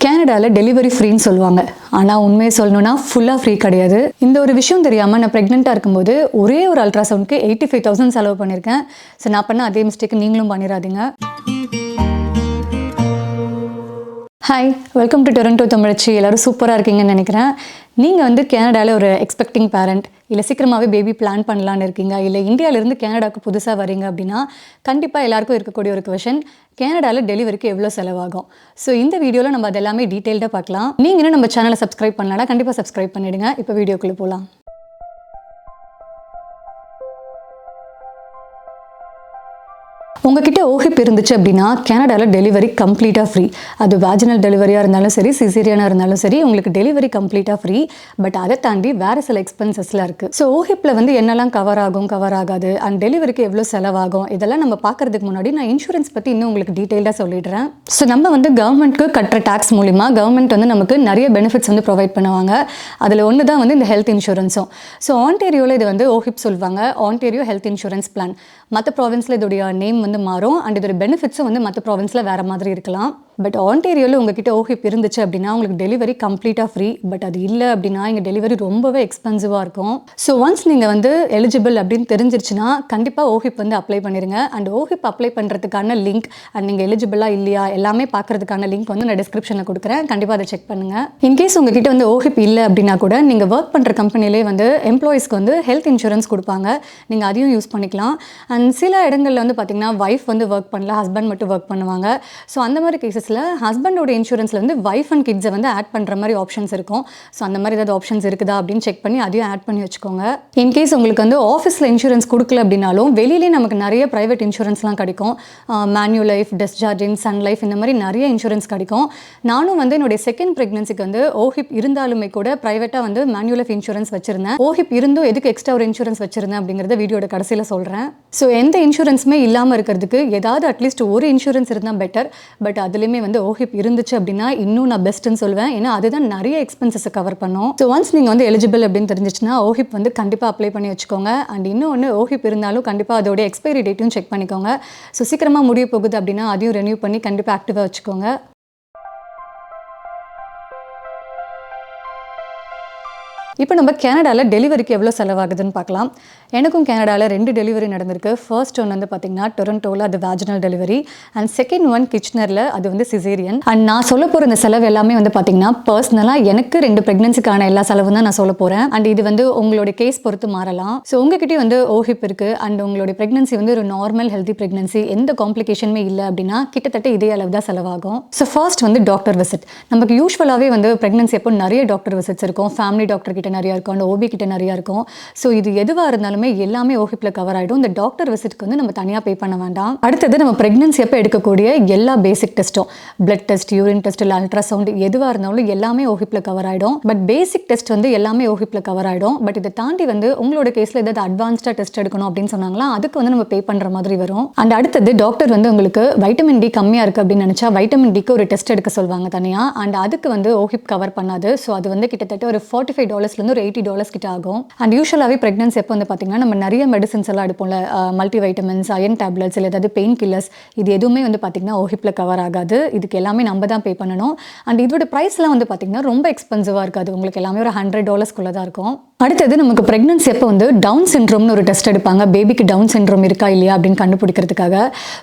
கனடாவில் டெலிவரி ஃப்ரீன்னு சொல்லுவாங்க. ஆனால் உண்மையை சொல்லணும்னா ஃபுல்லாக ஃப்ரீ கிடையாது. இந்த ஒரு விஷயம் தெரியாமல் நான் ப்ரெக்னெண்ட்டாக இருக்கும்போது ஒரே ஒரு அல்ட்ராசவுண்டுக்கு 85,000 செலவு பண்ணியிருக்கேன். ஸோ நான் பண்ண அதே மிஸ்டேக் நீங்களும் பண்ணிடாதீங்க. ஹாய், வெல்கம் டு டொரண்டோ தமிழச்சி. எல்லோரும் சூப்பராக இருக்கீங்கன்னு நினைக்கிறேன். நீங்கள் கனடாவில் ஒரு எக்ஸ்பெக்டிங் பேரண்ட், இல்லை சீக்கிரமாகவே பேபி பிளான் பண்ணலான்னு இருக்கீங்க, இல்லை இந்தியாவிலேருந்து கனடாவுக்கு புதுசாக வரீங்க அப்படின்னா கண்டிப்பாக எல்லாருக்கும் இருக்கக்கூடிய ஒரு கொஷன், கனடாவில் டெலிவரிக்கு எவ்வளோ செலவாகும். ஸோ இந்த வீடியோவில் நம்ம அதெல்லாமே டீட்டெயில்டாக பார்க்கலாம். நீங்கள் இன்னும் நம்ம சேனலை சப்ஸ்கிரைப் பண்ணலன்னா கண்டிப்பாக சப்ஸ்கிரைப் பண்ணிவிடுங்க. இப்போ வீடியோக்குள்ளே போகலாம். உங்ககிட்ட OHIP இருந்துச்சு அப்படின்னா கனடாவில் டெலிவரி கம்ப்ளீட்டாக ஃப்ரீ. அது வேஜினல் டெலிவரியாக இருந்தாலும் சரி, சிசேரியனாக இருந்தாலும் சரி, உங்களுக்கு டெலிவரி கம்ப்ளீட்டாக ஃப்ரீ. பட் அதை தாண்டி வேறு சில எக்ஸ்பென்சஸ்லாம் இருக்குது. ஸோ OHIPல என்னெல்லாம் கவர் ஆகும், கவர் ஆகாது, அண்ட் டெலிவரிக்கு எவ்வளோ செலவாகும், இதெல்லாம் நம்ம பார்க்குறதுக்கு முன்னாடி நான் இன்சூரன்ஸ் பற்றி இன்னும் உங்களுக்கு டீட்டெயிலாக சொல்லிடுறேன். ஸோ நம்ம கவர்மெண்ட்க்கு கட்டுற டேக்ஸ் மூலிமா கவர்மெண்ட் நமக்கு நிறைய பெனிஃபிட்ஸ் ப்ரொவைட் பண்ணுவாங்க. அதில் ஒன்று தான் இந்த ஹெல்த் இன்சூரன்ஸும். ஸோ ஆன்டேரியோவில் இது OHIP சொல்லுவாங்க, ஆன்டேரியோ ஹெல்த் இன்சூரன்ஸ் பிளான். மற்ற ப்ராவின்ஸில் இதோடைய நேம் மாறும், அண்ட் இதோட பெனிஃபிட்ஸும் மற்ற ப்ராவின்ஸில் வேறு மாதிரி இருக்கலாம். பட் ஆன்டேரியோவில் உங்ககிட்ட OHIP இருந்துச்சு அப்படின்னா உங்களுக்கு டெலிவரி கம்ப்ளீட்டாக ஃப்ரீ. பட் அது இல்லை அப்படின்னா இங்கே டெலிவரி ரொம்பவே எக்ஸ்பென்சிவாக இருக்கும். ஸோ ஒன்ஸ் நீங்கள் எலிஜிபிள் அப்படின்னு தெரிஞ்சிருச்சுன்னா கண்டிப்பாக OHIP அப்ளை பண்ணிடுங்க. அண்ட் OHIP அப்ளை பண்ணுறதுக்கான லிங்க், அண்ட் நீங்கள் எலிஜிபிளாக இல்லையா எல்லாமே பார்க்குறதுக்கான லிங்க் நான் டிஸ்கிரிப்ஷனில் கொடுக்குறேன். கண்டிப்பாக அதை செக் பண்ணுங்கள். இன்கேஸ் உங்ககிட்ட OHIP இல்லை அப்படின்னா கூட நீங்கள் ஒர்க் பண்ணுற கம்பெனிலே எம்ப்ளாயிஸ்க்கு ஹெல்த் இன்சூரன்ஸ் கொடுப்பாங்க. நீங்கள் அதையும் யூஸ் பண்ணிக்கலாம். அண்ட் சில இடங்களில் பார்த்தீங்கன்னா வைஃப் ஒர்க் பண்ணல, ஹஸ்பண்ட் மட்டும் ஒர்க் பண்ணுவாங்க. ஸோ அந்த மாதிரி கேசஸில் ஹஸ்பண்டோட இன்சூரன்ஸில் வைஃப் அண்ட் கிட்ஸை ஆட் பண்ணுற மாதிரி ஆப்ஷன்ஸ் இருக்கும். ஸோ அந்த மாதிரி ஏதாவது ஆப்ஷன்ஸ் இருக்குதா அப்படின்னு செக் பண்ணி அதையும் ஆட் பண்ணி வச்சுக்கோங்க. இன்கேஸ் உங்களுக்கு ஆஃபீஸில் இன்சூரன்ஸ் கொடுக்கல அப்படின்னாலும் வெளியிலே நமக்கு நிறைய ப்ரைவேட் இன்சூரன்ஸ்லாம் கிடைக்கும். Manulife, discharging, Sun Life, இந்த மாதிரி நிறைய இன்சூரன்ஸ் கிடைக்கும். நானும் என்னுடைய செகண்ட் ப்ரெக்னன்சிக்கு OHIP இருந்தாலுமே கூட ப்ரைவேட்டாக மேன்யூ லைஃப் இன்சூரன்ஸ் வச்சிருந்தேன். OHIP இருந்தும் எதுக்கு எக்ஸ்ட்ரா ஒரு இன்சூரன்ஸ் வச்சிருந்தேன் அப்படிங்கிறத வீடியோட கடைசியில் சொல்கிறேன். ஸோ எந்த இன்சூரன்ஸுமே இல்லாமல் இருக்கிறதுக்கு ஏதாவது அட்லீஸ்ட் ஒரு இன்சூரன்ஸ் இருந்தால் பெட்டர். பட் அதுலேயுமே OHIP இருந்துச்சு அப்படின்னா இன்னும் நான் பெஸ்ட்டுன்னு சொல்வேன். ஏன்னா அதுதான் நிறைய எக்ஸ்பென்சஸை கவர் பண்ணும். ஸோ ஒன்ஸ் நீங்கள் எலிஜிபிள் அப்படின்னு தெரிஞ்சிச்சுன்னா OHIP கண்டிப்பாக அப்ளை பண்ணி வச்சுக்கோங்க. அண்ட் இன்னொன்று OHIP இருந்தாலும் கண்டிப்பாக அதோடைய எக்ஸ்பைரி டேட்டும் செக் பண்ணிக்கோங்க. ஸோ சீக்கிரமாக முடிய போகுது அப்படின்னா அதையும் ரெனியூ பண்ணி கண்டிப்பாக ஆக்டிவாக வச்சுக்கோங்க. இப்போ நம்ம கனடாவில் டெலிவரிக்கு எவ்வளோ செலவாகுதுன்னு பார்க்கலாம். எனக்கும் கனடாவில் 2 டெலிவரி நடந்திருக்கு. ஃபர்ஸ்ட் ஒன் பார்த்திங்கன்னா டொரண்டோவில், அது vaginal delivery. And second one கிச்னரில், அது சிசேரியன். அண்ட் நான் சொல்ல போகிற இந்த செலவு எல்லாமே பார்த்திங்கன்னா பர்சனலாக எனக்கு 2 ப்ரெக்னன்சிக்கான எல்லா செலவும் தான் நான் சொல்ல போகிறேன். அண்ட் இது உங்களுடைய கேஸ் பொறுத்து மாறலாம். ஸோ உங்ககிட்டயும் OHIP இருக்குது அண்ட் உங்களுடைய ப்ரெக்னன்சி ஒரு நார்மல் ஹெல்த்தி ப்ரெக்னன்சி, எந்த காம்ப்ளிகேஷனுமே இல்லை அப்படின்னா கிட்டத்தட்ட இதே அளவு தான் செலவாகும். So first doctor visit. நமக்கு யூஸ்வலாகவே ப்ரெக்னன்சி அப்போ நிறைய டாக்டர் விசிட்ஸ் இருக்கும். ஃபேமிலி டாக்டர் கிட்ட நிறையா இருக்கும், அந்த OB கிட்ட நிறையா இருக்கும். ஸோ இது எதுவாக இருந்தாலுமே எல்லாமே OHIPல கவர் ஆகிடும். இந்த டாக்டர் விசிட்க்கு நம்ம தனியாக பே பண்ண வேண்டாம். அடுத்தது நம்ம ப்ரெக்னன்சி அப்போ எடுக்கக்கூடிய எல்லா பேசிக் டெஸ்ட்டும், பிளட் டெஸ்ட், யூரின் டெஸ்ட், இல்லை அல்ட்ராசவுண்ட், எதுவாக இருந்தாலும் எல்லாமே OHIPல கவர் ஆகிடும். பட் பேசிக் டெஸ்ட் எல்லாமே OHIPல கவர் ஆகிடும். பட் இதை தாண்டி உங்களோட கேஸில் ஏதாவது அட்வான்ஸ்டாக டெஸ்ட் எடுக்கணும் அப்படின்னு சொன்னாங்களா அதுக்கு நம்ம பே பண்ணுற மாதிரி வரும். அண்ட் அடுத்தது டாக்டர் உங்களுக்கு வைட்டமின் டி கம்மியாக இருக்குது அப்படின்னு நினச்சா வைட்டமின் டிக்கு ஒரு டெஸ்ட் எடுக்க சொல்லுவாங்க தனியாக. அண்ட் அதுக்கு OHIP கவர் பண்ணாது. ஸோ அது கிட்டத்தட்ட ஒரு $45 ஒரு $80 கிட்ட ஆகும். அண்ட் யூஷுவலாகவே ப்ரெக்னன்சி எப்போ பார்த்தீங்கன்னா நம்ம நிறைய மெடிசன்ஸ் எல்லாம் எடுப்போம்ல, மல்டி வைட்டமின்ஸ், அயன் டேப்லெட்ஸ், இல்லை ஏதாவது பெயின் கில்லர்ஸ், இது எதுவுமே பார்த்தீங்கன்னா OHIPல கவர் ஆகாது. இதுக்கு எல்லாமே நம்ம தான் பே பண்ணணும். அண்ட் இதோட ப்ரைஸ்லாம் பார்த்தீங்கன்னா ரொம்ப எக்ஸ்பென்சிவாக இருக்காது. உங்களுக்கு எல்லாமே ஒரு $100 தான் இருக்கும். அடுத்தது நமக்கு ப்ரெக்னன்சி எப்போ டவுன் சிண்ட்ரோம்னு ஒரு டெஸ்ட் எடுப்பாங்க. பேபிக்கு டவுன் சிண்ட்ரோம் இருக்கா இல்லையா அப்படின்னு கண்டுபிடிக்கிறதுக்காக.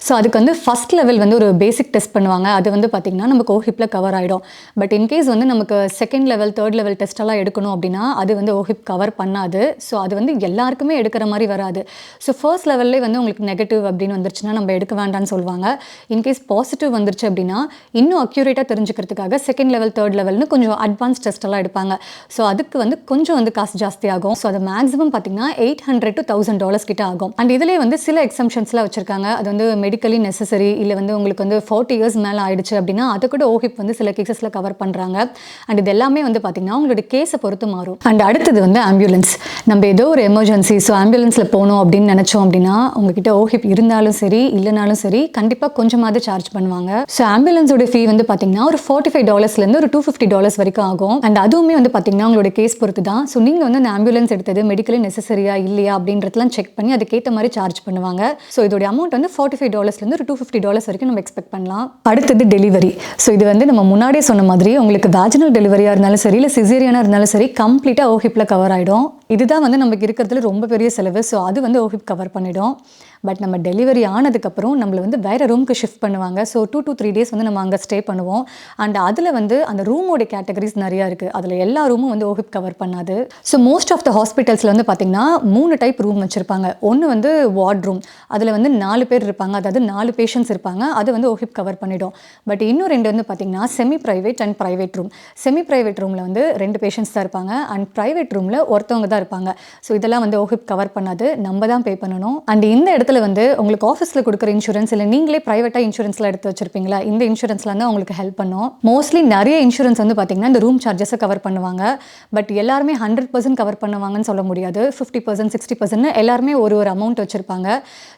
ஸோ அதுக்கு ஃபர்ஸ்ட் லெவல் ஒரு பேசிக் டெஸ்ட் பண்ணுவாங்க. அது பார்த்தீங்கன்னா நமக்கு OHIPல கவர் ஆகிடும். பட் இன்கேஸ் நமக்கு second level, third level test எல்லாம் எடுக்கணும் அப்படின்னா அது OHIP கவர் பண்ணாது. ஸோ அது எல்லாருக்குமே எடுக்கிற மாதிரி வராது. ஸோ ஃபர்ஸ்ட் லெவல்லே உங்களுக்கு நெகட்டிவ் அப்படின்னு வந்துருச்சுன்னா நம்ம எடுக்க வேண்டாம்னு சொல்லுவாங்க. இன்கேஸ் பாசிட்டிவ் வந்துருச்சு அப்படின்னா இன்னும் அக்யூரேட்டாக தெரிஞ்சுக்கிறதுக்காக செகண்ட் லெவல், தேர்ட் லெவல்னு கொஞ்சம் அட்வான்ஸ் டெஸ்ட் எல்லாம் எடுப்பாங்க. ஸோ அதுக்கு கொஞ்சம் காசு ஜாஸ்தி ஆகும். ஸோ அது மேக்ஸிமம் பார்த்தீங்கன்னா $800 to $1,000 கிட்ட ஆகும். அண்ட் இதுலேயே சில எக்ஸம்ஷன்ஸ்லாம் வச்சிருக்காங்க. அது மெடிக்கலி நெசசரி, இல்லை உங்களுக்கு 40 இயர்ஸ் மேலே ஆயிடுச்சு அப்படின்னா அதை கூட OHIP சில கேசஸில் கவர் பண்ணுறாங்க. அண்ட் இது எல்லாமே பார்த்தீங்கன்னா உங்களோட கேஸை பொறுத்து மாறும். அண்ட் அடுத்தது ஆம்புலன்ஸ். நம்ம ஏதோ ஒரு எமர்ஜென்சி, ஸோ ஆம்புலன்ஸில் போகணும் அப்படின்னு நினச்சோம் அப்படின்னா உங்ககிட்ட OHIP இருந்தாலும் சரி இல்லைனாலும் சரி கண்டிப்பாக கொஞ்சமாவது சார்ஜ் பண்ணுவாங்க. ஸோ ஆம்புலன்ஸோட ஃபீ பார்த்தீங்கன்னா ஒரு $45 ஒரு $250 வரைக்கும் ஆகும். அண்ட் அதுவுமே பார்த்தீங்கன்னா உங்களோட கேஸ் பொறுத்து தான். ஸோ நீங்கள் வந்து அந்த ஆம்புலன்ஸ் எடுத்தது மெடிக்கலி நெசசரியா இல்லையா அப்படின்றதெல்லாம் செக் பண்ணி அதுக்கேற்ற மாதிரி சார்ஜ் பண்ணுவாங்க. ஸோ இதோடைய அமௌண்ட் வந்து $45 ஒரு $250 வரைக்கும் நம்ம எக்ஸ்பெக்ட் பண்ணலாம். அடுத்தது டெலிவரி. ஸோ இது வந்து நம்ம முன்னாடியே சொன்ன மாதிரி உங்களுக்கு வேஜினல் டெலிவரியாக இருந்தாலும் சரி இல்லை சிசேரியனாக இருந்தாலும் சரி கம்ப்ளீட்டாக OHIPல கவர் ஆகிடும். இதுதான் வந்து நமக்கு இருக்கிறதுல ரொம்ப பெரிய செலவு. ஸோ அது வந்து OHIP கவர் பண்ணிடும். பட் நம்ம டெலிவரி ஆனதுக்கப்புறம் நம்மளை வந்து வேறு ரூமுக்கு ஷிஃப்ட் பண்ணுவாங்க. ஸோ 2 to 3 days வந்து நம்ம அங்கே ஸ்டே பண்ணுவோம். அண்ட் அதில் வந்து அந்த ரூமோட கேட்டகரிஸ் நிறையா இருக்குது. அதில் எல்லா ரூமும் வந்து OHIP கவர் பண்ணாது. ஸோ மோஸ்ட் ஆஃப் த ஹாஸ்பிட்டல்ஸில் வந்து பார்த்திங்கன்னா 3 டைப் ரூம் வச்சுருப்பாங்க. ஒன்று வந்து வார்ட் ரூம், அதில் வந்து 4 பேர் இருப்பாங்க, அதாவது 4 பேஷண்ட்ஸ் இருப்பாங்க, அது வந்து OHIP கவர் பண்ணிடும். பட் இன்னும் 2 வந்து பார்த்திங்கன்னா semi private and private room. Semi private ரூமில் வந்து 2 பேஷண்ட்ஸ் தான் இருப்பாங்க அண்ட் ப்ரைவேட் ரூமில் ஒருத்தவங்க தான் இருப்பாங்க. ஸோ இதெல்லாம் வந்து OHIP கவர் பண்ணாது, நம்ம தான் பே பண்ணணும். அண்ட் இந்த இடத்துல வந்து உங்களுக்கு ஆஃபீஸில் கொடுக்குற இன்சூரன்ஸ் இல்லை நீங்களே ப்ரைவேட்டாக இன்சூரன்ஸ்லாம் எடுத்து வச்சிருப்பீங்களா, இந்த இன்சூரன்ஸ்லாம் தான் உங்களுக்கு ஹெல்ப் பண்ணும். மோஸ்ட்லி நிறைய இன்சூரன்ஸ் வந்து பார்த்தீங்கன்னா இந்த ரூம் சார்ஜஸை கவர் பண்ணுவாங்க. பட் எல்லாருமே 100% கவர் பண்ணுவாங்கன்னு சொல்ல முடியாது. 50%, 60% எல்லாருமே ஒரு அமௌண்ட் வச்சுருப்பாங்க.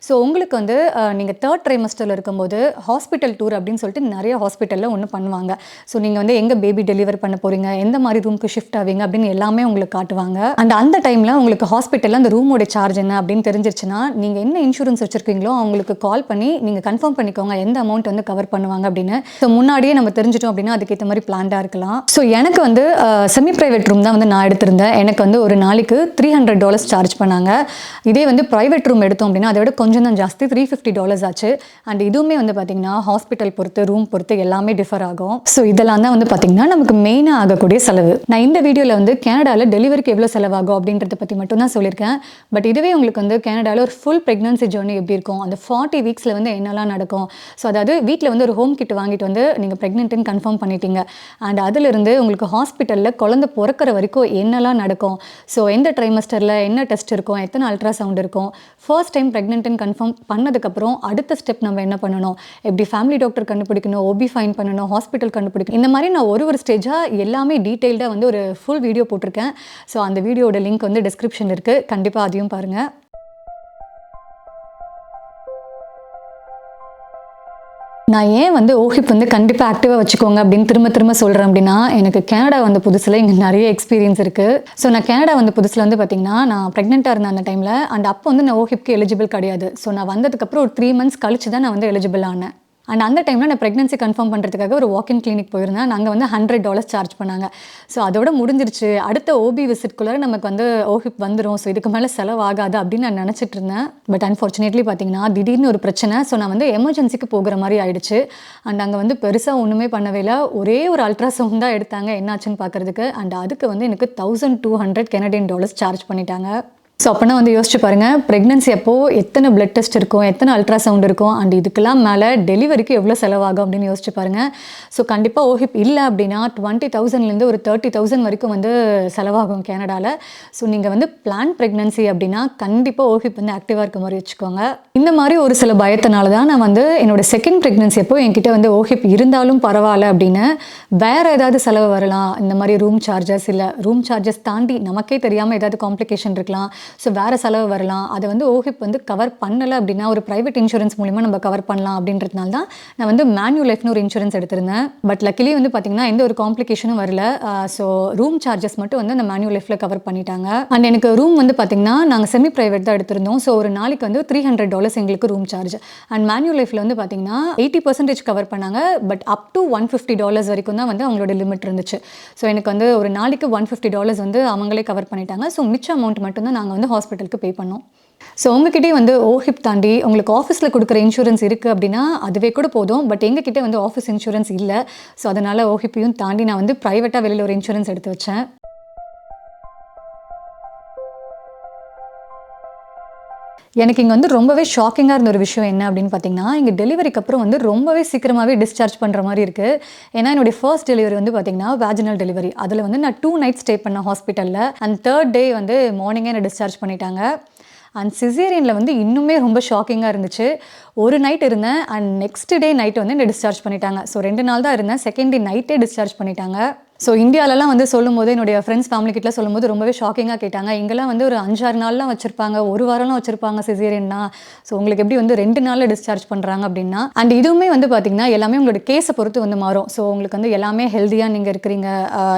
ஸோ உங்களுக்கு வந்து நீங்கள் 3rd trimester இருக்கும்போது ஹாஸ்பிட்டல் டூர் அப்படின்னு சொல்லிட்டு நிறைய ஹாஸ்பிட்டலில் ஒன்று பண்ணுவாங்க. ஸோ நீங்கள் வந்து எங்கே பேபி டெலிவர் பண்ண போகிறீங்க, எந்த மாதிரி ரூமுக்கு ஷிஃப்ட் ஆவீங்க அப்படின்னு எல்லாமே உங்களுக்கு காட்டுவாங்க. அண்ட் அந்த டைமில் உங்களுக்கு ஹாஸ்பிட்டலில் அந்த ரூமோட சார்ஜ் என்ன அப்படின்னு தெரிஞ்சிருச்சுன்னா நீங்கள் என்ன இன்சூரன்ஸ் வச்சுருக்கீங்களோ அவங்களுக்கு கால் பண்ணி நீங்கள் கன்ஃபார்ம் பண்ணிக்கோங்க எந்த அமௌண்ட் வந்து கவர் பண்ணுவாங்க அப்படின்னு. ஸோ முன்னாடியே நம்ம தெரிஞ்சிட்டோம் அப்படின்னா அதுக்கேற்ற மாதிரி பிளான்டாக இருக்கலாம். ஸோ எனக்கு வந்து செமி ப்ரைவேட் ரூம் தான் வந்து நான் எடுத்திருந்தேன். எனக்கு வந்து ஒரு நாளைக்கு $300 சார்ஜ் பண்ணாங்க. இதே வந்து ப்ரைவேட் ரூம் எடுத்தோம் அப்படின்னா அதை விட கொஞ்சம் தான் ஜாஸ்தி, $350 ஆச்சு. அண்ட் இதுவுமே வந்து பார்த்தீங்கன்னா ஹாஸ்பிட்டல் பொறுத்து ரூம் பொறுத்து எல்லாமே டிஃபர் ஆகும். ஸோ இதெல்லாம் தான் வந்து பார்த்தீங்கன்னா நமக்கு மெயினாக ஆகக்கூடிய செலவு. நான் இந்த வீடியோவில் வந்து கனடாவில் டெலிவரிக்கு எவ்வளோ செலவாகும் அப்படின்றத பற்றி மட்டும் தான் சொல்லியிருக்கேன். பட் இதுவே உங்களுக்கு வந்து கனடாவில் ஒரு ஃபுல் ப்ரெக்னன்சி ஜர்னி எப்படி இருக்கும், அந்த 40 வீக்ஸில் வந்து என்னெல்லாம் நடக்கும். ஸோ அதாவது வீட்டில் வந்து ஒரு ஹோம் கிட் வாங்கிட்டு வந்து நீங்கள் ப்ரெக்னென்ட்னு கன்ஃபார்ம் பண்ணிட்டீங்க. அண்ட் அதிலிருந்து உங்களுக்கு ஹாஸ்பிட்டலில் குழந்தை பிறக்கிற வரைக்கும் என்னெல்லாம் நடக்கும், ஸோ எந்த ட்ரைமஸ்டரில் என்ன டெஸ்ட் இருக்கும், எத்தனை அல்ட்ராசவுண்ட் இருக்கும், ஃபர்ஸ்ட் டைம் ப்ரெக்னென்ட்னு கன்ஃபார்ம் பண்ணதுக்கப்புறம் அடுத்த ஸ்டெப் நம்ம என்ன பண்ணணும், எப்படி ஃபேமிலி டாக்டர் கண்டுபிடிக்கணும், OB ஃபைன் பண்ணணும், ஹாஸ்பிட்டல் கண்டுபிடிக்கணும், இந்த மாதிரி நான் ஒரு ஸ்டேஜாக எல்லாமே டீட்டெயில்டாக வந்து ஒரு ஃபுல் வீடியோ போட்டிருக்கேன். ஸோ அந்த வீடியோட லிங்க் வந்து டிஸ்கிரிப்ஷன் இருக்குது, கண்டிப்பாக அதையும் பாருங்கள். நான் ஏன் வந்து OHIP வந்து கண்டிப்பாக ஆக்டிவாக வச்சுக்கோங்க அப்படின்னு திரும்ப சொல்கிறேன் அப்படின்னா, எனக்கு கனடா வந்த புதுசில் இங்கே நிறைய எக்ஸ்பீரியன்ஸ் இருக்குது. ஸோ நான் கனடா வந்த புதுசில் வந்து பார்த்திங்கன்னா நான் ப்ரெக்னெண்ட்டாக இருந்தேன் அந்த டைமில். அண்ட் அப்போ வந்து நான் OHIPக்கு எலிஜிபிள் கிடையாது. ஸோ நான் வந்ததுக்கப்புறம் ஒரு 3 months கழிச்சு தான் நான் வந்து எலிஜிபிள் ஆனேன். அண்ட் அந்த டைமில் நான் ப்ரெக்னன்சி கன்ஃபார்ம் பண்ணுறதுக்காக ஒரு வாக்கின் கிளினிக் போயிருந்தேன். நாங்கள் வந்து $100 சார்ஜ் பண்ணாங்க. ஸோ அதோட முடிஞ்சிருச்சு. அடுத்த OB விசிட்குள்ளே நமக்கு வந்து OHIP வந்துடும், ஸோ இதுக்கு மேலே செலவாகாது அப்படின்னு நான் நினச்சிட்டு இருந்தேன். பட் அன்ஃபார்ச்சுனேட்லி பார்த்தீங்கன்னா திடீர்னு ஒரு பிரச்சனை. ஸோ நான் வந்து எமர்ஜென்சிக்கு போகிற மாதிரி ஆயிடுச்சு. அண்ட் அங்கே வந்து பெருசாக ஒன்றுமே பண்ணவே இல்லை, ஒரே ஒரு அல்ட்ராசவுண்ட் தான் எடுத்தாங்க என்னாச்சுன்னு பார்க்குறதுக்கு. அண்ட் அதுக்கு வந்து எனக்கு $1200 கனடியன் சார்ஜ் பண்ணிட்டாங்க. ஸோ அப்போனா வந்து யோசிச்சு பாருங்கள், ப்ரெக்னன்சி அப்போது எத்தனை பிளட் டெஸ்ட் இருக்கும், எத்தனை அல்ட்ராசவுண்ட் இருக்கும், அண்ட் இதுக்கெல்லாம் மேலே டெலிவரிக்கு எவ்வளோ செலவாகும் அப்படின்னு யோசிச்சு பாருங்கள். ஸோ கண்டிப்பாக OHIP இல்லை அப்படின்னா 20,000லேருந்து ஒரு 30,000 வரைக்கும் வந்து செலவாகும் கனடாவில். ஸோ நீங்கள் வந்து பிளான் ப்ரெக்னன்சி அப்படின்னா கண்டிப்பாக OHIP வந்து ஆக்டிவாக இருக்க மாதிரி வச்சுக்கோங்க. இந்த மாதிரி ஒரு சில பயத்தினால தான் நான் வந்து என்னோட செகண்ட் ப்ரெக்னன்சி அப்போ என்கிட்ட வந்து OHIP இருந்தாலும் பரவாயில்ல அப்படின்னு வேறு ஏதாவது செலவு வரலாம், இந்த மாதிரி ரூம் சார்ஜஸ் இல்லை ரூம் சார்ஜஸ் தாண்டி நமக்கே தெரியாமல் ஏதாவது காம்ப்ளிகேஷன் இருக்கலாம், ஸோ வேறு செலவு வரலாம், அதை வந்து OHIP வந்து கவர் பண்ணலை அப்படின்னா ஒரு ப்ரைவேட் இன்சூரன்ஸ் மூலிமா நம்ம கவர் பண்ணலாம் அப்படின்றதுனால தான் நான் வந்து மேனுலைஃப்னு ஒரு இன்சூரன்ஸ் எடுத்திருந்தேன். பட் லக்கிலி வந்து பார்த்திங்கன்னா எந்த ஒரு காம்ப்ளிகேஷனும் வரல. ஸோ ரூம் சார்ஜஸ் மட்டும் வந்து அந்த மேனுலைஃப்பில் கவர் பண்ணிட்டாங்க. அண்ட் எனக்கு ரூம் வந்து பார்த்திங்கன்னா நாங்கள் செமி ப்ரைவேட் தான் எடுத்திருந்தோம். ஸோ ஒரு நாளைக்கு வந்து $300 எங்களுக்கு ரூம் சார்ஜ். அண்ட் மேனுலைஃப்பில் வந்து பார்த்திங்கன்னா 80% கவர் பண்ணாங்க. பட் அப் டு $150 வரைக்கும் தான் வந்து அவங்களோட லிமிட் இருந்துச்சு. ஸோ எனக்கு வந்து ஒரு நாளைக்கு $150 வந்து அவங்களே கவர் பண்ணிட்டாங்க. ஸோ மிச்ச அமௌண்ட் மட்டும் தான் நாங்கள் வந்து ஹாஸ்பிட்டலுக்கு பே பண்ணோம். ஸோ உங்ககிட்டே வந்து OHIP தாண்டி உங்களுக்கு ஆஃபீஸில் கொடுக்குற இன்சூரன்ஸ் இருக்குது அப்படின்னா அதுவே கூட போதும். பட் எங்ககிட்ட வந்து ஆஃபீஸ் இன்சூரன்ஸ் இல்லை. ஸோ அதனால் OHIPையும் தாண்டி நான் வந்து ப்ரைவேட்டாக வெளியில் ஒரு இன்சூரன்ஸ் எடுத்து வச்சேன். எனக்கு இங்கே வந்து ரொம்பவே ஷாக்கிங்காக இருந்த ஒரு விஷயம் என்ன அப்படின்னு பார்த்தீங்கன்னா, இங்கே டெலிவரிக்கு அப்புறம் வந்து ரொம்பவே சீக்கிரமாகவே டிஸ்சார்ஜ் பண்ணுற மாதிரி இருக்குது. ஏன்னா என்னுடைய ஃபர்ஸ்ட் டெலிவரி வந்து பார்த்தீங்கன்னா வேஜினல் டெலிவரி. அதில் வந்து நான் 2 nights ஸ்டே பண்ணேன் ஹாஸ்பிட்டலில். அண்ட் 3rd day வந்து மார்னிங்கே என்னை டிஸ்சார்ஜ் பண்ணிட்டாங்க. அண்ட் சிசேரியனில் வந்து இன்னுமே ரொம்ப ஷாக்கிங்காக இருந்துச்சு. ஒரு நைட் இருந்தேன் அண்ட் நெக்ஸ்ட் டே நைட் வந்து என்னை டிஸ்சார்ஜ் பண்ணிட்டாங்க. ஸோ 2 நாள் தான் இருந்தேன், செகண்ட் டே நைட்டே டிஸ்சார்ஜ் பண்ணிட்டாங்க. ஸோ இந்தியாவிலலாம் வந்து சொல்லும்போது என்னுடைய ஃப்ரெண்ட்ஸ் ஃபேமிலி கிட்ட சொல்லும்போது ரொம்பவே ஷாக்கிங்காக கேட்டாங்க. இங்கெல்லாம் வந்து ஒரு 5-6 நாள்லாம் வச்சிருப்பாங்க, ஒரு வாரம்லாம் வச்சிருப்பாங்க சிசேரியன்னா. ஸோ உங்களுக்கு எப்படி வந்து 2 நாளில் டிஸ்சார்ஜ் பண்ணுறாங்க அப்படின்னா. அண்ட் இதுவுமே வந்து பார்த்தீங்கன்னா எல்லாமே உங்களோட கேஸை பொறுத்து வந்து மாறும். ஸோ உங்களுக்கு வந்து எல்லாமே ஹெல்த்தியாக நீங்கள் இருக்கிறீங்க,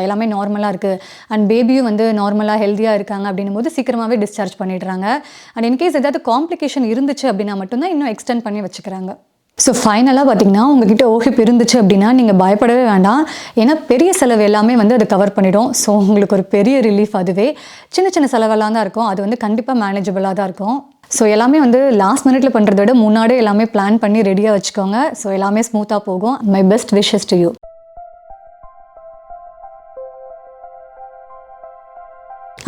எல்லாமே நார்மலாக இருக்குது, அண்ட் பேபியும் வந்து நார்மலாக ஹெல்த்தியாக இருக்காங்க அப்படின்னும் போது சீக்கிரமாகவே டிஸ்சார்ஜ் பண்ணிடுறாங்க. அண்ட் இன்கேஸ் ஏதாவது காம்ப்ளிகேஷன் இருந்துச்சு அப்படின்னா மட்டும்தான் இன்னும் எக்ஸ்டெண்ட் பண்ணி வச்சுக்கிறாங்க. ஸோ ஃபைனலாக பார்த்தீங்கன்னா உங்ககிட்ட OHIP இருந்துச்சு அப்படின்னா நீங்கள் பயப்படவே வேண்டாம். ஏன்னா பெரிய செலவு எல்லாமே வந்து அதை கவர் பண்ணிடும். ஸோ உங்களுக்கு ஒரு பெரிய ரிலீஃப் அதுவே. சின்ன சின்ன செலவெல்லாம் தான் இருக்கும், அது வந்து கண்டிப்பாக மேனேஜபிளாக தான் இருக்கும். ஸோ எல்லாமே வந்து லாஸ்ட் மினிட்ல பண்ணுறத விட முன்னாடியே எல்லாமே பிளான் பண்ணி ரெடியாக வச்சுக்கோங்க. ஸோ எல்லாமே ஸ்மூத்தாக போகும். My best wishes to you.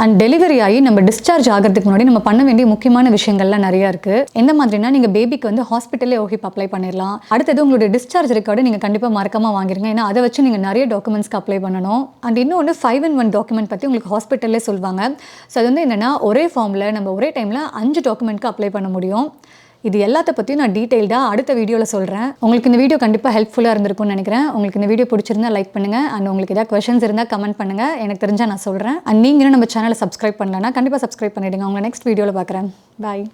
And delivery ஆகி நம்ம டிஸ்சார்ஜ் ஆகிறதுக்கு முன்னாடி நம்ம பண்ண வேண்டிய முக்கியமான விஷயங்கள்லாம் நிறையா இருக்குது. எந்த மாதிரினா நீங்கள் பேபிக்கு வந்து ஹாஸ்பிட்டலே OHIP அப்ளை பண்ணிடலாம். அடுத்தது உங்களுடைய டிஸ்சார்ஜ் ரெக்கார்டு நீங்கள் கண்டிப்பாக மறக்காமல் வாங்கிருங்க. ஏன்னா அதை வச்சு நீங்கள் நிறைய டாக்குமெண்ட்ஸ்க்கு அப்ளை பண்ணணும். அண்ட் இன்னொன்று 5-in-1 டாக்குமெண்ட் பற்றி உங்களுக்கு ஹாஸ்பிட்டல்லே சொல்லுவாங்க. ஸோ அது வந்து என்னென்னா ஒரே ஃபார்மில் நம்ம ஒரே டைமில் 5 டாக்குமெண்ட்க்கு அப்ளை பண்ண முடியும். இது எல்லாத்த பற்றியும் நான் டீட்டெயில்டாக அடுத்த வீடியோவில் சொல்கிறேன். உங்களுக்கு இந்த வீடியோ கண்டிப்பாக ஹெல்ப்ஃபுல்லாக இருந்திருக்கும்னு நினைக்கிறேன். உங்களுக்கு இந்த வீடியோ பிடிச்சிருந்தா லைக் பண்ணுங்கள். அண்ட் உங்களுக்கு ஏதாவது கொஷன்ஸ் இருந்தால் கமெண்ட் பண்ணுங்கள், எனக்கு தெரிஞ்சால் நான் சொல்கிறேன். அண்ட் நீங்கள் நம்ம சேனலை சப்ஸ்கிரைப் பண்ணலன்னா கண்டிப்பாக சப்ஸ்கிரைப் பண்ணிவிடுங்க. உங்களை நெக்ஸ்ட் வீடியோவில் பார்க்குறேன். பாய்.